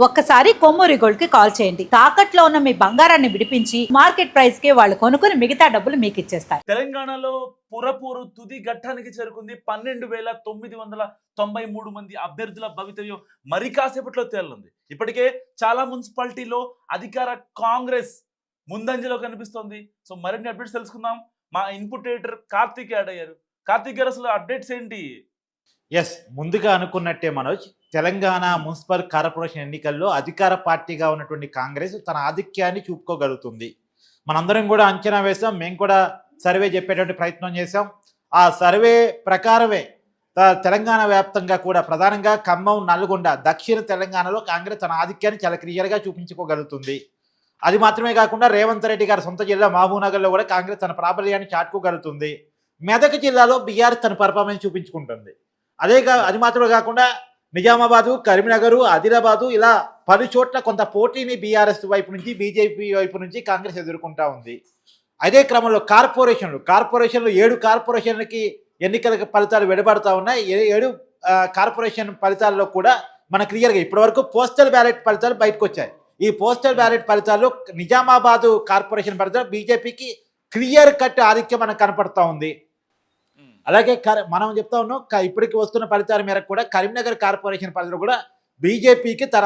ఒక్కసారి కొమ్మూరి గోల్డ్ కి కాల్ చేయండి. తాకట్లో ఉన్న మీ బంగారాన్ని విడిపించి మార్కెట్ ప్రైస్ కి వాళ్ళు కొనుక్కుని మిగతా డబ్బులు మీకు ఇచ్చేస్తారు. తెలంగాణలో పురపోరు తుది ఘట్టానికి చేరుకుంది. 12,993 మంది అభ్యర్థుల భవితవ్యం మరి కాసేపట్లో తేలనుంది. ఇప్పటికే చాలా మున్సిపాలిటీలో అధికార కాంగ్రెస్ ముందంజలో కనిపిస్తోంది. సో మరిన్ని అప్డేట్స్ తెలుసుకుందాం. మా ఇన్పుట్ ఎడిటర్ కార్తీక్ యాడ్ అయ్యారు. కార్తీక్ గారు, అసలు అప్డేట్స్ ఏంటి? ముందుగా అనుకున్నట్టే మనోజ్, తెలంగాణ మున్సిపల్ కార్పొరేషన్ ఎన్నికల్లో అధికార పార్టీగా ఉన్నటువంటి కాంగ్రెస్ తన ఆధిక్యాన్ని చూపుకోగలుగుతుంది. మనందరం కూడా అంచనా వేసాం, మేము కూడా సర్వే చెప్పేటువంటి ప్రయత్నం చేసాం. ఆ సర్వే ప్రకారమే తెలంగాణ వ్యాప్తంగా కూడా ప్రధానంగా ఖమ్మం, నల్గొండ, దక్షిణ తెలంగాణలో కాంగ్రెస్ తన ఆధిక్యాన్ని చాలా క్లియర్గా చూపించుకోగలుగుతుంది. అది మాత్రమే కాకుండా రేవంత్ రెడ్డి గారి సొంత జిల్లా మహబూబ్నగర్లో కూడా కాంగ్రెస్ తన ప్రాబల్యాన్ని చాటుకోగలుగుతుంది. మెదక్ జిల్లాలో బీఆర్ఎస్ తన పర్ఫార్మెన్స్ చూపించుకుంటుంది. అది మాత్రమే కాకుండా నిజామాబాదు, కరీంనగరు, ఆదిలాబాదు ఇలా 10 చోట్ల కొంత పోటీని బీఆర్ఎస్ వైపు నుంచి, బీజేపీ వైపు నుంచి కాంగ్రెస్ ఎదుర్కొంటా ఉంది. అదే క్రమంలో కార్పొరేషన్లు 7 కార్పొరేషన్లకి ఎన్నికల ఫలితాలు వెలువడుతూ ఉన్నాయి. 7 కార్పొరేషన్ ఫలితాల్లో కూడా మన క్లియర్గా ఇప్పటివరకు పోస్టల్ బ్యాలెట్ ఫలితాలు బయటకు వచ్చాయి. ఈ పోస్టల్ బ్యాలెట్ ఫలితాల్లో నిజామాబాదు కార్పొరేషన్ ఫలితాలు బీజేపీకి క్లియర్ కట్ ఆధిక్యం మనకు కనపడతా ఉంది. అలాగే మనం చెప్తా ఉన్నాం, ఇప్పటికి వస్తున్న ఫలితాల మేరకు కూడా కరీంనగర్ కార్పొరేషన్ ఫలితాలు కూడా బీజేపీకి తన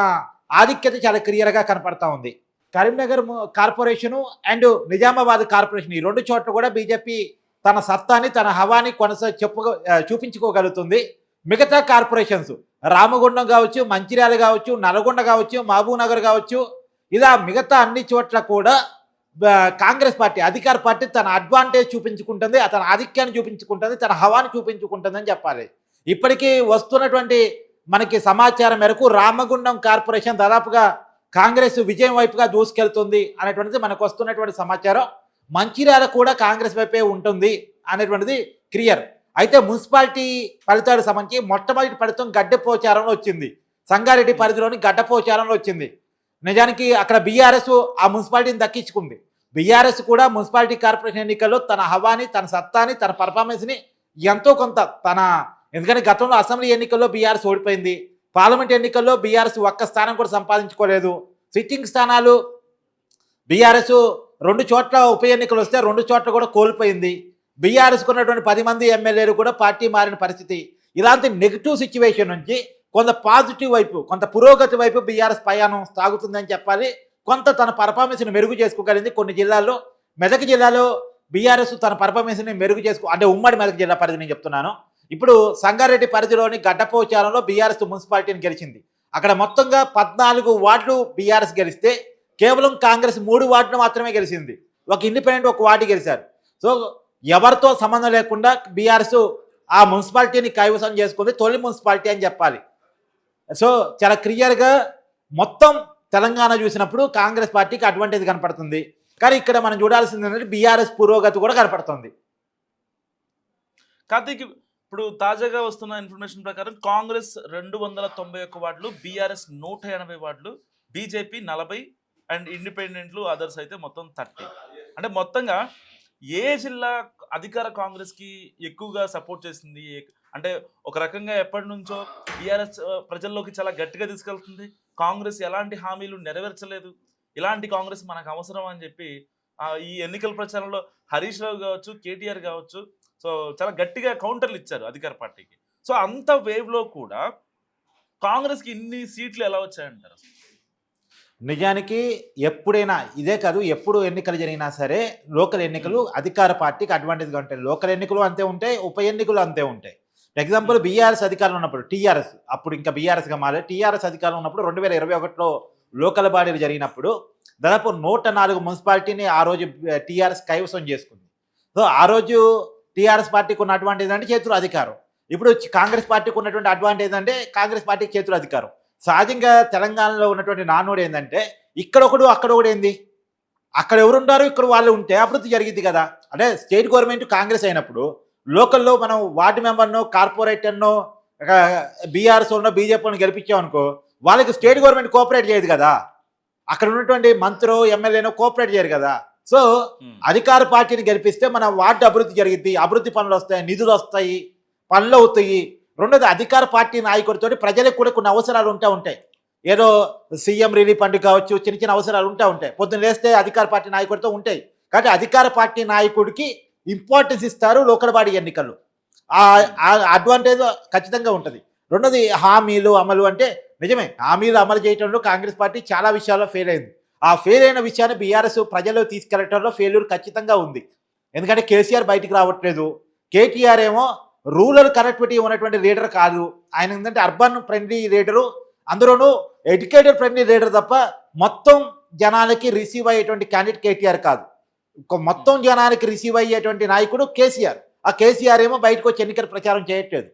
ఆధిక్యత చాలా క్లియర్గా కనపడతా ఉంది. Karimnagar corporation and Nizamabad corporation, ఈ 2 చోట్ల కూడా బీజేపీ తన సత్తాని, తన హవాని చూపించుకోగలుగుతుంది. మిగతా కార్పొరేషన్స్ రామగుండం కావచ్చు, మంచిర్యాల కావచ్చు, నల్గొండ కావచ్చు, మహబూబ్నగర్ కావచ్చు, ఇలా మిగతా అన్ని చోట్ల కూడా కాంగ్రెస్ పార్టీ, అధికార పార్టీ తన అడ్వాంటేజ్ చూపించుకుంటుంది, తన ఆధిక్యాన్ని చూపించుకుంటుంది, తన హవాని చూపించుకుంటుంది అని చెప్పాలి. ఇప్పటికీ వస్తున్నటువంటి మనకి సమాచారం మేరకు రామగుండం కార్పొరేషన్ దాదాపుగా కాంగ్రెస్ విజయం వైపుగా దూసుకెళ్తుంది అనేటువంటిది మనకు వస్తున్నటువంటి సమాచారం. మంచిర్యాల కూడా కాంగ్రెస్ వైపే ఉంటుంది అనేటువంటిది క్లియర్. అయితే మున్సిపాలిటీ ఫలితాలకు సంబంధించి మొట్టమొదటి ఫలితం గడ్డపోచారంలో వచ్చింది. సంగారెడ్డి పరిధిలోని గడ్డపోచారంలో వచ్చింది. నిజానికి అక్కడ బీఆర్ఎస్ ఆ మున్సిపాలిటీని దక్కించుకుంది. బీఆర్ఎస్ కూడా మున్సిపాలిటీ కార్పొరేషన్ ఎన్నికల్లో తన హవాని, తన సత్తాని, తన పర్ఫార్మెన్స్ని ఎంతో కొంత ఎందుకంటే గతంలో అసెంబ్లీ ఎన్నికల్లో బీఆర్ఎస్ ఓడిపోయింది. పార్లమెంట్ ఎన్నికల్లో బీఆర్ఎస్ ఒక్క స్థానం కూడా సంపాదించుకోలేదు. సిట్టింగ్ స్థానాలు బీఆర్ఎస్ 2 చోట్ల ఉప ఎన్నికలు వస్తే 2 చోట్ల కూడా కోల్పోయింది. బీఆర్ఎస్కు ఉన్నటువంటి 10 మంది ఎమ్మెల్యేలు కూడా పార్టీ మారిన పరిస్థితి. ఇలాంటి నెగిటివ్ సిచ్యువేషన్ నుంచి కొంత పాజిటివ్ వైపు, కొంత పురోగతి వైపు బీఆర్ఎస్ ప్రయాణం సాగుతుందని చెప్పాలి. కొంత తన పర్ఫార్మెన్స్ని మెరుగు చేసుకోగలిగింది. కొన్ని జిల్లాల్లో, మెదక్ జిల్లాలో బీఆర్ఎస్ తన పర్ఫార్మెన్స్ని మెరుగు అంటే ఉమ్మడి మెదక్ జిల్లా పరిధి నేను చెప్తున్నాను. ఇప్పుడు సంగారెడ్డి పరిధిలోని గడ్డపోచారంలో బీఆర్ఎస్ మున్సిపాలిటీని గెలిచింది. అక్కడ మొత్తంగా 14 వార్డులు బీఆర్ఎస్ గెలిస్తే కేవలం కాంగ్రెస్ 3 వార్డులు మాత్రమే గెలిచింది. ఒక ఇండిపెండెంట్ ఒక వార్డు గెలిచారు. సో ఎవరితో సంబంధం లేకుండా బీఆర్ఎస్ ఆ మున్సిపాలిటీని కైవసం చేసుకుంది. తొలి మున్సిపాలిటీ అని చెప్పాలి. సో చాలా క్లియర్గా మొత్తం తెలంగాణ చూసినప్పుడు కాంగ్రెస్ పార్టీకి అడ్వాంటేజ్ కనపడుతుంది. కానీ ఇక్కడ మనం చూడాల్సింది ఏంటంటే బీఆర్ఎస్ పురోగతి కూడా కనపడుతుంది. కార్తీక్, ఇప్పుడు తాజాగా వస్తున్న ఇన్ఫర్మేషన్ ప్రకారం కాంగ్రెస్ 291 వార్డులు, బీఆర్ఎస్ 180 వార్డులు, బీజేపీ 40 అండ్ ఇండిపెండెంట్లు అదర్స్ అయితే మొత్తం 30. అంటే మొత్తంగా ఏ జిల్లా అధికార కాంగ్రెస్కి ఎక్కువగా సపోర్ట్ చేసింది? అంటే ఒక రకంగా ఎప్పటి నుంచో బీఆర్ఎస్ ప్రజల్లోకి చాలా గట్టిగా తీసుకెళ్తుంది. కాంగ్రెస్ ఎలాంటి హామీలు నెరవేర్చలేదు, ఇలాంటి కాంగ్రెస్ మనకు అవసరం అని చెప్పి ఈ ఎన్నికల ప్రచారంలో హరీష్ రావు కావచ్చు, కేటీఆర్ కావచ్చు, సో చాలా గట్టిగా కౌంటర్లు ఇచ్చారు అధికార పార్టీకి. సో అంత వేవ్లో కూడా కాంగ్రెస్కి ఇన్ని సీట్లు ఎలా వచ్చాయంటారు? నిజానికి ఎప్పుడైనా ఇదే కాదు, ఎప్పుడు ఎన్నికలు జరిగినా సరే లోకల్ ఎన్నికలు అధికార పార్టీకి అడ్వాంటేజ్గా ఉంటాయి. లోకల్ ఎన్నికలు అంతే ఉంటాయి, ఉప ఎన్నికలు అంతే ఉంటాయి. ఎగ్జాంపుల్ బీఆర్ఎస్ అధికారంలో ఉన్నప్పుడు టీఆర్ఎస్, అప్పుడు ఇంకా బీఆర్ఎస్గా మారే టీఆర్ఎస్ అధికారంలో ఉన్నప్పుడు 2021లో లోకల్ బాడీలు జరిగినప్పుడు దాదాపు 104 మున్సిపాలిటీని ఆ రోజు టీఆర్ఎస్ కైవసం చేసుకుంది. సో ఆ రోజు టీఆర్ఎస్ పార్టీకి ఉన్న అడ్వాంటేజ్ అంటే చేతులు అధికారం. ఇప్పుడు కాంగ్రెస్ పార్టీకి ఉన్నటువంటి అడ్వాంటేజ్ అంటే కాంగ్రెస్ పార్టీకి చేతులు అధికారం. సహజంగా తెలంగాణలో ఉన్నటువంటి నానుడు ఏంటంటే ఇక్కడొకడు అక్కడొకడు ఏంది, అక్కడ ఎవరుంటారు ఇక్కడ వాళ్ళు ఉంటే అభివృద్ధి జరిగింది కదా. అంటే స్టేట్ గవర్నమెంట్ కాంగ్రెస్ అయినప్పుడు లోకల్లో మనం వార్డు మెంబర్నో, కార్పొరేటర్నో, బీఆర్ఎస్ఓనో, బీజేపీనో గెలిపించామనుకో వాళ్ళకి స్టేట్ గవర్నమెంట్ కోఆపరేట్ చేయదు కదా. అక్కడ ఉన్నటువంటి మంత్రో, ఎమ్మెల్యేనో కోఆపరేట్ చేయరు కదా. సో అధికార పార్టీని గెలిపిస్తే మన వార్డు అభివృద్ధి జరిగింది, అభివృద్ధి పనులు వస్తాయి, నిధులు వస్తాయి, పనులు అవుతాయి. రెండోది అధికార పార్టీ నాయకుడితో ప్రజలకు కూడా కొన్ని అవసరాలు ఉంటాయి. ఏదో సీఎం రిలీఫ్ ఫండ్ కావచ్చు, చిన్న చిన్న అవసరాలు ఉంటాయి. పొద్దున్న లేస్తే అధికార పార్టీ నాయకుడితో ఉంటాయి. కాబట్టి అధికార పార్టీ నాయకుడికి ఇంపార్టెన్స్ ఇస్తారు లోకల్ బాడీ ఎన్నికల్లో. ఆ అడ్వాంటేజ్ ఖచ్చితంగా ఉంటుంది. రెండోది హామీలు అమలు అంటే నిజమే, హామీలు అమలు చేయడంలో కాంగ్రెస్ పార్టీ చాలా విషయాల్లో ఫెయిల్ అయింది. ఆ ఫెయిల్ అయిన విషయాన్ని బీఆర్ఎస్ ప్రజల్లో తీసుకెళ్లడంలో ఫెయిల్యూర్ ఖచ్చితంగా ఉంది. ఎందుకంటే కేసీఆర్ బయటికి రావట్లేదు, కేటీఆర్ ఏమో రూరల్ కనెక్టివిటీ ఉన్నటువంటి లీడర్ కాదు. ఆయన ఏంటంటే అర్బన్ ఫ్రెండ్లీ లీడరు, అందులోనూ ఎడ్యుకేటెడ్ ఫ్రెండ్లీ లీడర్ తప్ప మొత్తం జనాలకి రిసీవ్ అయ్యేటువంటి క్యాండిడేట్ కేటీఆర్ కాదు. మొత్తం జనానికి రిసీవ్ అయ్యేటువంటి నాయకుడు కేసీఆర్. ఆ కేసీఆర్ ఏమో బయటకు వచ్చి ఎన్నికల ప్రచారం చేయట్లేదు.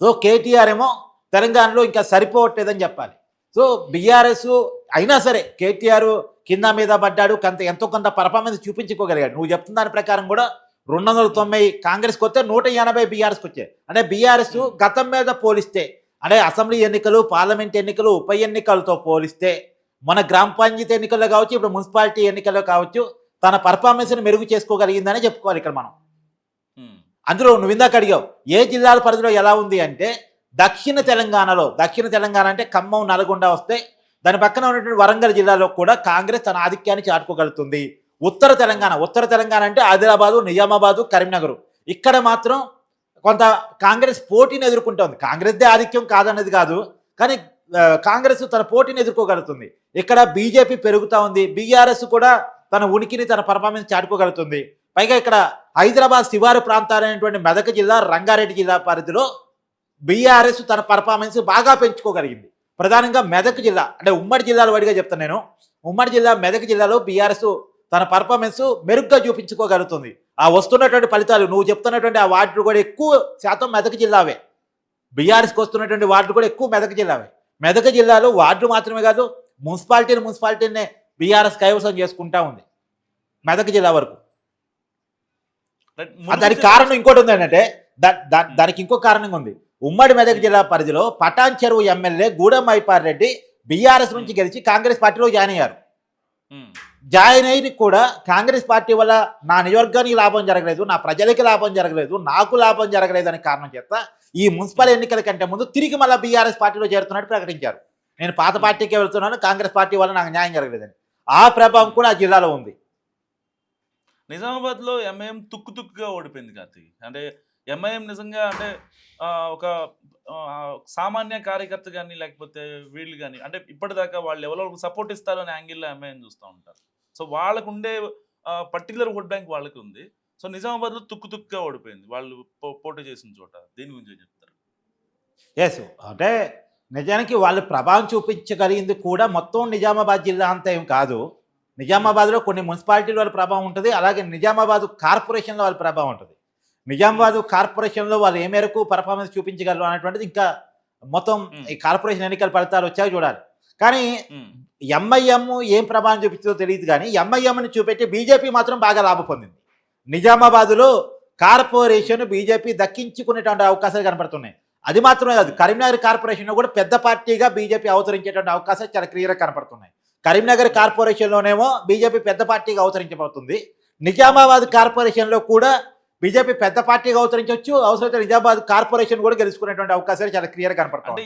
సో కేటీఆర్ ఏమో తెలంగాణలో ఇంకా సరిపోవట్లేదని చెప్పాలి. సో బీఆర్ఎస్ అయినా సరే కేటీఆర్ కింద మీద పడ్డాడు, ఎంతో కొంత పర్ఫార్మెన్స్ చూపించుకోగలిగాడు. నువ్వు చెప్తున్న దాని ప్రకారం కూడా 290 కాంగ్రెస్కి వస్తే 180 బీఆర్ఎస్కి వచ్చాయి. అంటే బీఆర్ఎస్ గతం మీద పోలిస్తే, అంటే అసెంబ్లీ ఎన్నికలు, పార్లమెంట్ ఎన్నికలు, ఉప ఎన్నికలతో పోలిస్తే మన గ్రామ పంచాయతీ ఎన్నికల్లో కావచ్చు, ఇప్పుడు మున్సిపాలిటీ ఎన్నికల్లో కావచ్చు, తన పర్ఫార్మెన్స్ని మెరుగు చేసుకోగలిగిందని చెప్పుకోవాలి ఇక్కడ మనం. అందులో నువ్వు ఇందాక అడిగావు ఏ జిల్లాల పరిధిలో ఎలా ఉంది అంటే, దక్షిణ తెలంగాణ అంటే ఖమ్మం, నల్గొండ వస్తే దాని పక్కన ఉన్నటువంటి వరంగల్ జిల్లాలో కూడా కాంగ్రెస్ తన ఆధిక్యాన్ని చాటుకోగలుగుతుంది. ఉత్తర తెలంగాణ అంటే ఆదిలాబాదు, నిజామాబాదు, కరీంనగర్, ఇక్కడ మాత్రం కొంత కాంగ్రెస్ పోటీని ఎదుర్కొంటుంది. కాంగ్రెస్దే ఆధిక్యం కాదన్నది కాదు, కానీ కాంగ్రెస్ తన పోటీని ఎదుర్కోగలుగుతుంది. ఇక్కడ బీజేపీ పెరుగుతూ ఉంది, బీఆర్ఎస్ కూడా తన ఉనికిని, తన పర్ఫార్మెన్స్ చాటుకోగలుగుతుంది. పైగా ఇక్కడ హైదరాబాద్ శివారు ప్రాంతాలైనటువంటి మెదక్ జిల్లా, రంగారెడ్డి జిల్లా పరిధిలో బీఆర్ఎస్ తన పర్ఫార్మెన్స్ బాగా పెంచుకోగలిగింది. ప్రధానంగా మెదక్ జిల్లా, అంటే ఉమ్మడి జిల్లాల వాడిగా చెప్తాను నేను, ఉమ్మడి జిల్లా మెదక్ జిల్లాలో బీఆర్ఎస్ తన పర్ఫార్మెన్స్ మెరుగ్గా చూపించుకోగలుగుతుంది. ఆ వస్తున్నటువంటి ఫలితాలు నువ్వు చెప్తున్నటువంటి ఆ వార్డులు కూడా ఎక్కువ శాతం మెదక్ జిల్లావే. బీఆర్ఎస్కి వస్తున్నటువంటి వార్డులు కూడా ఎక్కువ మెదక్ జిల్లావే. మెదక్ జిల్లాలో వార్డులు మాత్రమే కాదు, మున్సిపాలిటీనే బీఆర్ఎస్ కైవసం చేసుకుంటా ఉంది మెదక్ జిల్లా వరకు. దానికి కారణం ఇంకోటి ఉంది ఏంటంటే, దానికి ఇంకో కారణం ఉంది. ఉమ్మడి మెదక్ జిల్లా పరిధిలో పటాన్ చెరువు ఎమ్మెల్యే గూడెం మైపార్ రెడ్డి బీఆర్ఎస్ నుంచి గెలిచి కాంగ్రెస్ పార్టీలో జాయిన్ అయ్యారు. జాయిన్ అయ్యి కూడా కాంగ్రెస్ పార్టీ వల్ల నా నియోజకవర్గానికి లాభం జరగలేదు, నా ప్రజలకి లాభం జరగలేదు, నాకు లాభం జరగలేదు అనే కారణం చేత ఈ మున్సిపల్ ఎన్నికల కంటే ముందు తిరిగి మళ్ళీ బీఆర్ఎస్ పార్టీలో చేరుతున్నట్టు ప్రకటించారు. నేను పాత పార్టీకే వెళ్తున్నాను, కాంగ్రెస్ పార్టీ వల్ల నాకు న్యాయం జరగలేదని. ఆ ప్రభావం కూడా ఆ జిల్లాలో ఉంది. నిజామాబాద్లో ఎంఐఎం తుక్కుగా ఓడిపోయింది కార్తీక్. అంటే ఎంఐఎం నిజంగా అంటే ఒక సామాన్య కార్యకర్త కానీ లేకపోతే వీళ్ళు కానీ అంటే ఇప్పటిదాకా వాళ్ళు ఎవరికి సపోర్ట్ ఇస్తారు అనే యాంగిల్లో ఎంఐఎం చూస్తూ ఉంటారు. సో వాళ్ళకు ఉండే పర్టికులర్ ఓట్ బ్యాంక్ వాళ్ళకి ఉంది. సో నిజామాబాద్లో తుక్కుగా ఓడిపోయింది వాళ్ళు పోటీ చేసిన చోట. దీని గురించి చెప్తారు. ఎస్, అంటే నిజానికి వాళ్ళు ప్రభావం చూపించగలిగింది కూడా మొత్తం నిజామాబాద్ జిల్లా అంతా ఏం కాదు. నిజామాబాద్లో కొన్ని మున్సిపాలిటీల వాళ్ళ ప్రభావం ఉంటుంది, అలాగే నిజామాబాద్ కార్పొరేషన్లో వాళ్ళ ప్రభావం ఉంటుంది. నిజామాబాద్ కార్పొరేషన్లో వాళ్ళు ఏ మేరకు పర్ఫార్మెన్స్ చూపించగలరు అనేటువంటిది ఇంకా మొత్తం ఈ కార్పొరేషన్ ఎన్నికల ఫలితాలు వచ్చాక చూడాలి. కానీ ఎంఐఎం ఏం ప్రభావం చూపించిందో తెలియదు, కానీ ఎంఐఎంని చూపెట్టి బీజేపీ మాత్రం బాగా లాభం పొందింది. నిజామాబాద్లో కార్పొరేషన్ బీజేపీ దక్కించుకునేటువంటి అవకాశాలు కనపడుతున్నాయి. అది మాత్రమే కాదు, కరీంనగర్ కార్పొరేషన్లో కూడా పెద్ద పార్టీగా బీజేపీ అవతరించేటువంటి అవకాశాలు చాలా క్లియర్గా కనపడుతున్నాయి. కరీంనగర్ కార్పొరేషన్లోనేమో బీజేపీ పెద్ద పార్టీగా అవతరించబడుతుంది. నిజామాబాద్ కార్పొరేషన్లో కూడా బీజేపీ పెద్ద పార్టీగా అవతరించవచ్చు, అవసరమైతే నిజామాబాద్ కార్పొరేషన్ కూడా గెలుచుకునేటువంటి అవకాశాలు చాలా క్లియర్గా కనపడతాయి. అంటే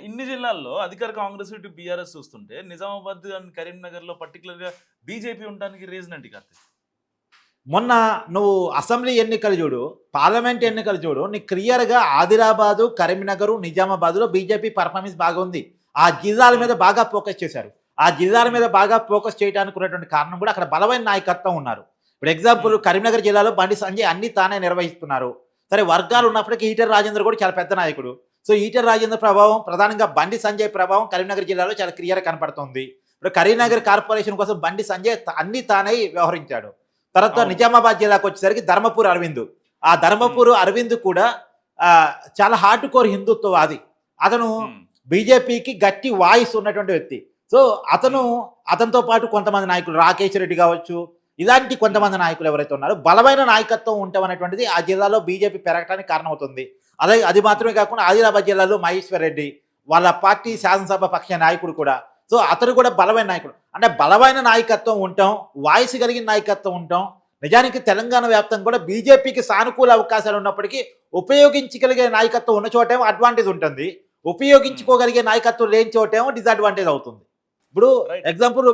ఇన్ని జిల్లాల్లో అధికార కాంగ్రెస్ ఇటు బీఆర్ఎస్ చూస్తుంటే నిజామాబాద్ అండ్ కరీంనగర్లో పర్టికులర్గా బీజేపీ ఉండడానికి రీజన్ ఏంటి కార్తీక్? మొన్న నువ్వు అసెంబ్లీ ఎన్నికలు చూడు, పార్లమెంట్ ఎన్నికలు చూడు, నీకు క్లియర్గా ఆదిలాబాదు, కరీంనగర్, నిజామాబాద్లో బీజేపీ పర్ఫార్మెన్స్ బాగా ఉంది. ఆ జిల్లాల మీద బాగా ఫోకస్ చేశారు. ఆ జిల్లాల మీద బాగా ఫోకస్ చేయడానికి ఉన్నటువంటి కారణం కూడా అక్కడ బలమైన నాయకత్వం ఉన్నారు. ఇప్పుడు ఎగ్జాంపుల్ కరీంనగర్ జిల్లాలో బండి సంజయ్ అన్ని తానే నిర్వహిస్తున్నారు. సరే, వర్గాలు ఉన్నప్పటికీ ఈటెల రాజేందర్ కూడా చాలా పెద్ద నాయకుడు. సో ఈటెల రాజేందర్ ప్రభావం, ప్రధానంగా బండి సంజయ్ ప్రభావం కరీంనగర్ జిల్లాలో చాలా క్లియర్గా కనపడుతుంది. ఇప్పుడు కరీంనగర్ కార్పొరేషన్ కోసం బండి సంజయ్ అన్ని తానే వ్యవహరించాడు. తర్వాత నిజామాబాద్ జిల్లాకు వచ్చేసరికి ధర్మపూర్ అరవింద్, ఆ ధర్మపూర్ అరవింద్ కూడా చాలా హార్డ్ కోర్ హిందుత్వవాది. అతను బీజేపీకి గట్టి వాయిస్ ఉన్నటువంటి వ్యక్తి. సో అతనితో పాటు కొంతమంది నాయకులు, రాకేష్ రెడ్డి కావచ్చు, ఇలాంటి కొంతమంది నాయకులు ఎవరైతే ఉన్నారో బలమైన నాయకత్వం ఉండటం అనేటువంటిది ఆ జిల్లాలో బీజేపీ పెరగడానికి కారణమవుతుంది. అలాగే అది మాత్రమే కాకుండా ఆదిలాబాద్ జిల్లాలో మహేశ్వర్ రెడ్డి వాళ్ళ పార్టీ శాసనసభ పక్ష నాయకుడు కూడా. సో అతను కూడా బలమైన నాయకుడు. అంటే బలమైన నాయకత్వం ఉండటం, వాయిస్ కలిగిన నాయకత్వం ఉండటం, నిజానికి తెలంగాణ వ్యాప్తంగా కూడా బీజేపీకి సానుకూల అవకాశాలు ఉన్నప్పటికీ ఉపయోగించగలిగే నాయకత్వం ఉన్న చోటేమో అడ్వాంటేజ్ ఉంటుంది, ఉపయోగించుకోగలిగే నాయకత్వం లేని చోటేమో డిసడ్వాంటేజ్ అవుతుంది. ఇప్పుడు Right. ఎగ్జాంపుల్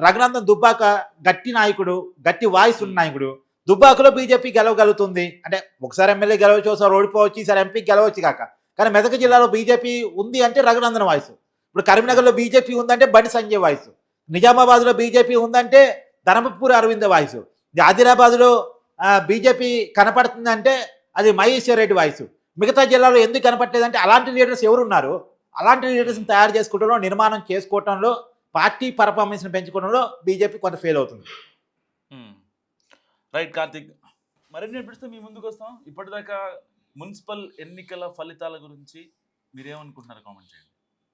రఘునందన్ దుబ్బాక గట్టి నాయకుడు, గట్టి వాయిస్ ఉన్న నాయకుడు. దుబ్బాకలో బీజేపీ గెలవగలుగుతుంది అంటే ఒకసారి ఎమ్మెల్యే గెలవచ్చు, ఒకసారి ఓడిపోవచ్చు, ఈసారి ఎంపీ గెలవచ్చు కాక. కానీ మెదక్ జిల్లాలో బీజేపీ ఉంది అంటే రఘునందన్ వాయిస్. ఇప్పుడు కరీంనగర్లో బీజేపీ ఉందంటే బండి సంజయ్ వాయిస్. నిజామాబాద్లో బీజేపీ ఉందంటే ధర్మపురి అరవింద్ వాయిస్. ఆదిలాబాద్లో బీజేపీ కనపడుతుందంటే అది మహేశ్వర్ రెడ్డి వాయిస్. మిగతా జిల్లాలో ఎందుకు కనపడలేదంటే అలాంటి లీడర్స్ ఎవరున్నారు? అలాంటి లీడర్స్ని తయారు చేసుకోవడంలో, నిర్మాణం చేసుకోవడంలో, పార్టీ పర్ఫార్మెన్స్ని పెంచుకోవడంలో బీజేపీ కొంత ఫెయిల్ అవుతుంది. రైట్ కార్తిక్, మరిన్ని ఎపిసోడ్స్ మీ ముందుకు వస్తాం. ఇప్పటిదాకా మున్సిపల్ ఎన్నికల ఫలితాల గురించి మీరేమనుకుంటున్నారు కామెంట్ చేయండి.